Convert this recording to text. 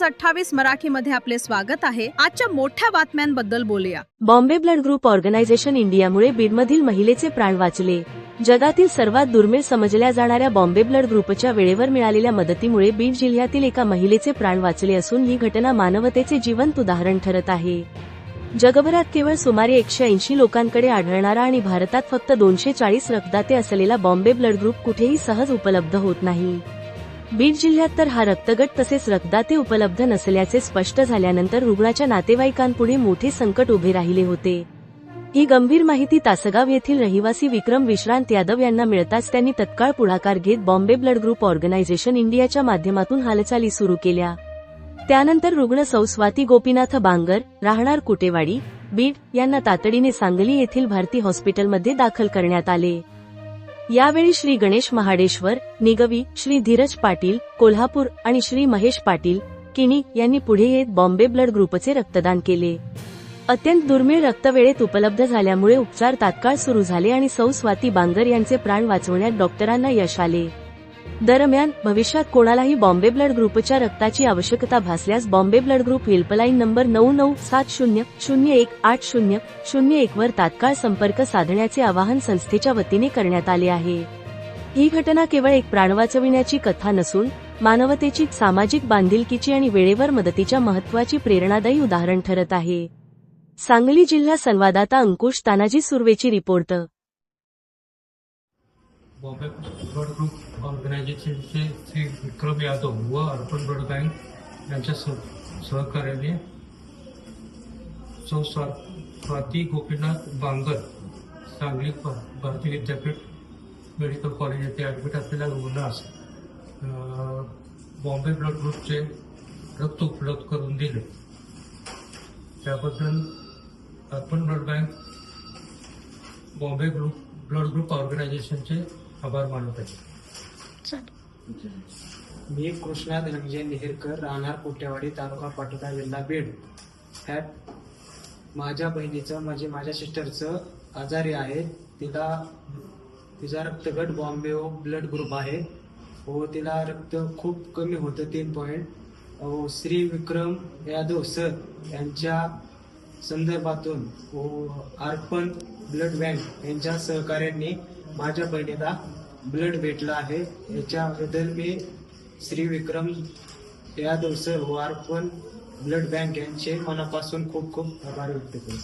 28 मराठीमध्ये आपले स्वागत आहे। आजच्या मोठ्या बातम्यांबद्दल बोलूया। बॉम्बे ब्लड ग्रुप ऑर्गनायझेशन इंडियामुळे बीडमधील महिलेचे प्राण वाचले। जगातील सर्वात दुर्मिळ समजल्या जाणाऱ्या बॉम्बे ब्लड ग्रुपच्या वेळेवर मिळालेल्या मदतीमुळे बीड जिल्ह्यातील एका महिलेचे प्राण वाचले असून ही घटना मानवतेचे जिवंत उदाहरण ठरत आहे। जगभरात केवळ सुमारे 180 लोकांकडे आढळणारा आणि भारतात फक्त 240 रक्तदाते असलेला बॉम्बे ब्लड ग्रुप कुठेही सहज उपलब्ध होत नाही। बीड जिल्ह्यात तर हा रक्तगट तसेच रक्तदाते उपलब्ध नसल्याचे स्पष्ट झाल्यानंतर रुग्णाच्या नातेवाईकांपुढे मोठे संकट उभे राहिले होते। ही गंभीर माहिती तासगाव येथील रहिवासी विक्रम विश्रांत यादव यांना मिळताच त्यांनी तत्काळ पुढाकार घेत बॉम्बे ब्लड ग्रुप ऑर्गनायझेशन इंडियाच्या माध्यमातून हालचाली सुरू केल्या। त्यानंतर रुग्ण सौ स्वाती गोपीनाथ बांगर, राहणार कुटेवाडी, बीड यांना तातडीने सांगली येथील भारती हॉस्पिटलमध्ये दाखल करण्यात आले। यावेळी श्री गणेश महाडेश्वर, निगवी, श्री धीरज पाटील, कोल्हापूर आणि श्री महेश पाटील, किणी यांनी पुढे येत बॉम्बे ब्लड ग्रुपचे रक्तदान केले। अत्यंत दुर्मिळ रक्त वेळेत उपलब्ध झाल्यामुळे उपचार तात्काळ सुरू झाले आणि सौ स्वाती बांगर यांचे प्राण वाचवण्यात डॉक्टरांना यश आले। दरम्यान भविष्यात कोणालाही बॉम्बे ब्लड ग्रुपच्या रक्ताची आवश्यकता भासल्यास Bombay blood group helpline number 9970018001 वर तात्काळ संपर्क साधण्याचे आवाहन संस्थेच्या वतीने करण्यात आले आहे। ही घटना केवळ एक प्राण वाचविण्याची कथा नसून मानवतेची, सामाजिक बांधिलकीची आणि वेळेवर मदतीच्या महत्त्वाची प्रेरणादायी उदाहरण ठरत आहे। सांगली जिल्हा संवाददाता अंकुश तानाजी सुर्वेची रिपोर्ट। बॉम्बे ब्लड ग्रुप ऑर्गनायझेशनचे श्री विक्रम यादव व अर्पण ब्लड बँक यांच्या सहकार्याने सौ स्वाती गोपीनाथ बांगर सांगली भारती विद्यापीठ मेडिकल कॉलेज येथे ॲडमिट असलेल्या रुग्णास बॉम्बे ब्लड ग्रुपचे रक्त उपलब्ध करून दिले। त्याबद्दल अर्पण blood bank Bombay blood group ऑर्गनायझेशनचे आभार मानत आहे। मी कृष्णा धनंजय नेहरकर, राहणार कोट्यावाडी, तालुका पाटोदा, जिल्हा बीड। माझ्या बहिणीचं म्हणजे माझ्या सिस्टरचं आजारी आहे। तिचा रक्तगट बॉम्बे ब्लड ग्रुप आहे व तिला रक्त खूप कमी होतं 3 पॉइंट। श्री विक्रम यादव सर यांच्या संदर्भातून व अर्पण ब्लड बँक यांच्या सहकार्याने माझ्या बहिणीला ब्लड भेटला आहे। याच्याबद्दल मी श्री विक्रम यादव सर व अर्पण ब्लड बँक यांचे मनापासून खूप खूप आभार व्यक्त करतो।